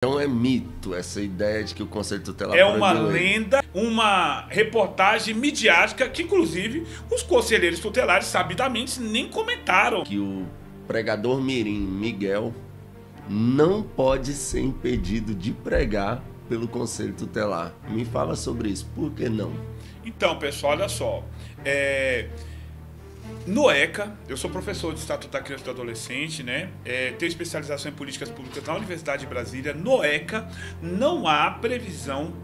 Então é mito essa ideia de que o Conselho Tutelar É uma proibiu ele. lenda, uma reportagem midiática que, inclusive, os conselheiros tutelares sabidamente nem comentaram. Que o pregador mirim Miguel não pode ser impedido de pregar pelo Conselho Tutelar. Me fala sobre isso, por que não? Então, pessoal, olha só. No ECA, eu sou professor de Estatuto da Criança e do Adolescente, né? Tenho especialização em políticas públicas na Universidade de Brasília. No ECA, não há previsão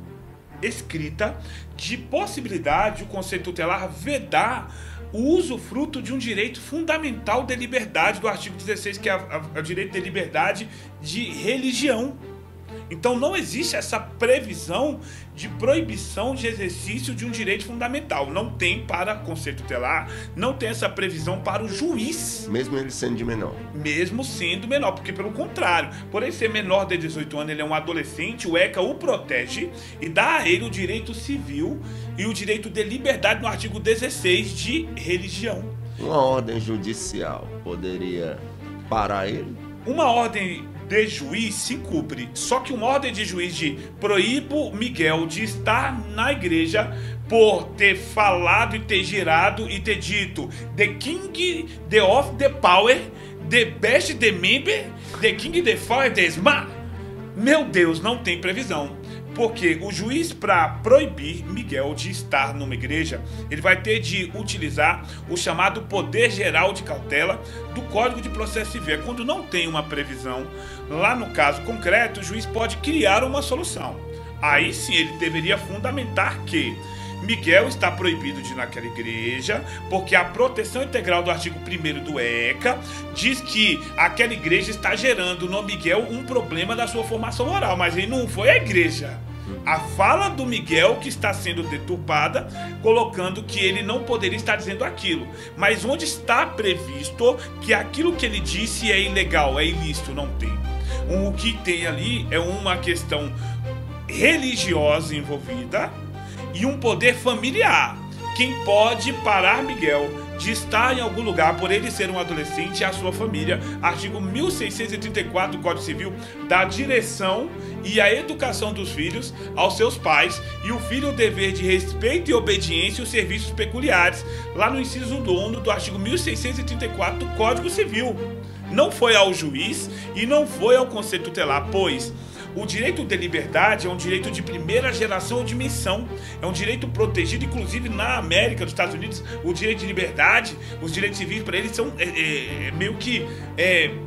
escrita de possibilidade de o Conselho Tutelar vedar o usufruto de um direito fundamental de liberdade do artigo 16, que é o direito de liberdade de religião. Então não existe essa previsão de proibição de exercício de um direito fundamental. Não tem para o Conselho Tutelar, não tem essa previsão para o juiz. Mesmo ele sendo de menor. Mesmo sendo menor, porque pelo contrário, por ele ser menor de 18 anos, ele é um adolescente, o ECA o protege e dá a ele o direito civil e o direito de liberdade no artigo 16 de religião. Uma ordem judicial poderia parar ele? Uma ordem de juiz se cumpre, só que uma ordem de juiz de proíbo Miguel de estar na igreja por ter falado e ter girado e ter dito the king, the of the power, the best, the member, the king, the fire, the smart. Meu Deus, não tem previsão. Porque o juiz, para proibir Miguel de estar numa igreja, ele vai ter de utilizar o chamado poder geral de cautela do Código de Processo Civil. É quando não tem uma previsão, lá no caso concreto, o juiz pode criar uma solução. Aí sim ele deveria fundamentar que Miguel está proibido de ir naquela igreja, porque a proteção integral do artigo 1º do ECA diz que aquela igreja está gerando no Miguel um problema da sua formação moral, mas aí não foi a igreja. A fala do Miguel que está sendo deturpada, colocando que ele não poderia estar dizendo aquilo. Mas onde está previsto que aquilo que ele disse é ilegal, é ilícito, não tem. O que tem ali é uma questão religiosa envolvida e um poder familiar. Quem pode parar Miguel de estar em algum lugar por ele ser um adolescente é a sua família. Artigo 1634 do Código Civil dá a direção e a educação dos filhos aos seus pais e o filho o dever de respeito e obediência e os serviços peculiares, lá no inciso 9 do artigo 1634 do Código Civil. Não foi ao juiz e não foi ao Conselho Tutelar, pois o direito de liberdade é um direito de primeira geração ou dimensão. É um direito protegido, inclusive na América, nos Estados Unidos, o direito de liberdade, os direitos civis para eles são meio que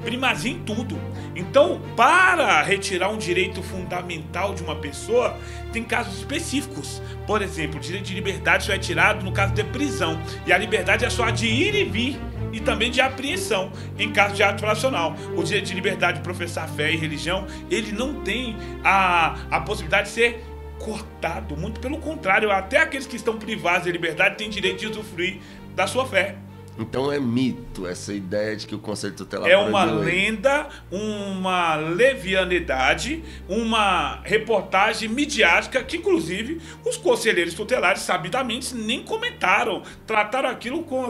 primazia em tudo. Então, para retirar um direito fundamental de uma pessoa, tem casos específicos. Por exemplo, o direito de liberdade só é tirado no caso de prisão. E a liberdade é só de ir e vir. E também de apreensão em caso de ato infracional. O direito de liberdade de professar fé e religião, ele não tem a possibilidade de ser cortado. Muito pelo contrário, até aqueles que estão privados de liberdade têm direito de usufruir da sua fé. Então é mito essa ideia de que o Conselho Tutelar É uma proibiu ele. lenda, uma levianidade, uma reportagem midiática que, inclusive, os conselheiros tutelares sabidamente nem comentaram. Trataram aquilo com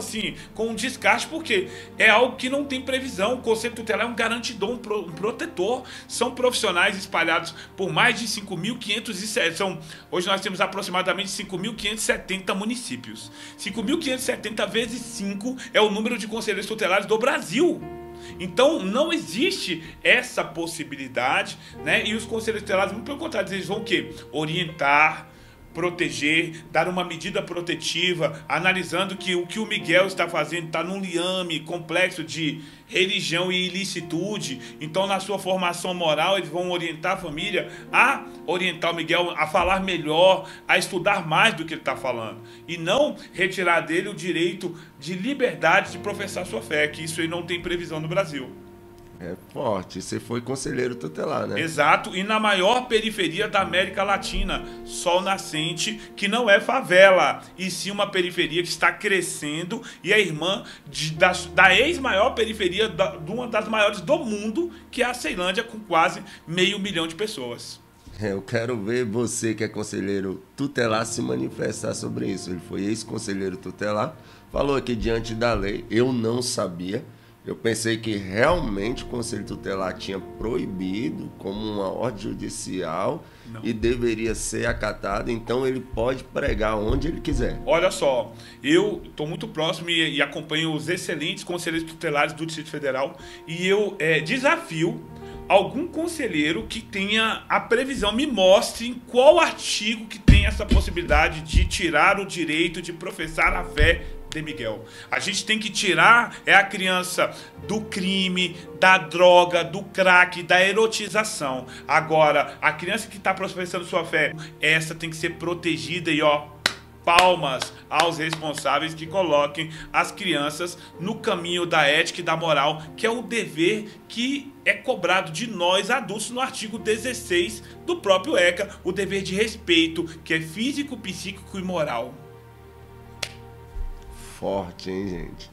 um descarte, porque é algo que não tem previsão. O Conselho Tutelar é um garantidor, um protetor. São profissionais espalhados por mais de 5.507. Hoje nós temos aproximadamente 5.570 municípios. 5.570 vezes 5 é o número de conselheiros tutelares do Brasil. Então não existe essa possibilidade, né? E os conselheiros tutelares, muito pelo contrário, eles vão o quê? Orientar, proteger, dar uma medida protetiva, analisando que o que o Miguel está fazendo está num liame complexo de religião e ilicitude. Então, na sua formação moral, eles vão orientar a família a orientar o Miguel a falar melhor, a estudar mais do que ele está falando, e não retirar dele o direito de liberdade de professar sua fé, que isso aí não tem previsão no Brasil. É forte. Você foi conselheiro tutelar, né? Exato, e na maior periferia da América Latina, sol nascente, que não é favela, e sim uma periferia que está crescendo e é irmã da ex-maior periferia, de uma das maiores do mundo, que é a Ceilândia, com quase 500 mil de pessoas. Eu quero ver você, que é conselheiro tutelar, se manifestar sobre isso. Ele foi ex-conselheiro tutelar, falou aqui diante da lei, eu não sabia Eu pensei que realmente o Conselho Tutelar tinha proibido como uma ordem judicial. Não. E deveria ser acatado, então ele pode pregar onde ele quiser. Olha só, eu estou muito próximo e acompanho os excelentes conselheiros tutelares do Distrito Federal e eu desafio algum conselheiro que tenha a previsão, me mostre em qual artigo que tem essa possibilidade de tirar o direito de professar a fé de Miguel. A gente tem que tirar a criança do crime, da droga, do crack, da erotização. Agora, a criança que está professando sua fé, essa tem que ser protegida e palmas aos responsáveis que coloquem as crianças no caminho da ética e da moral, que é o dever que é cobrado de nós adultos no artigo 16 do próprio ECA, o dever de respeito, que é físico, psíquico e moral. Forte, hein, gente?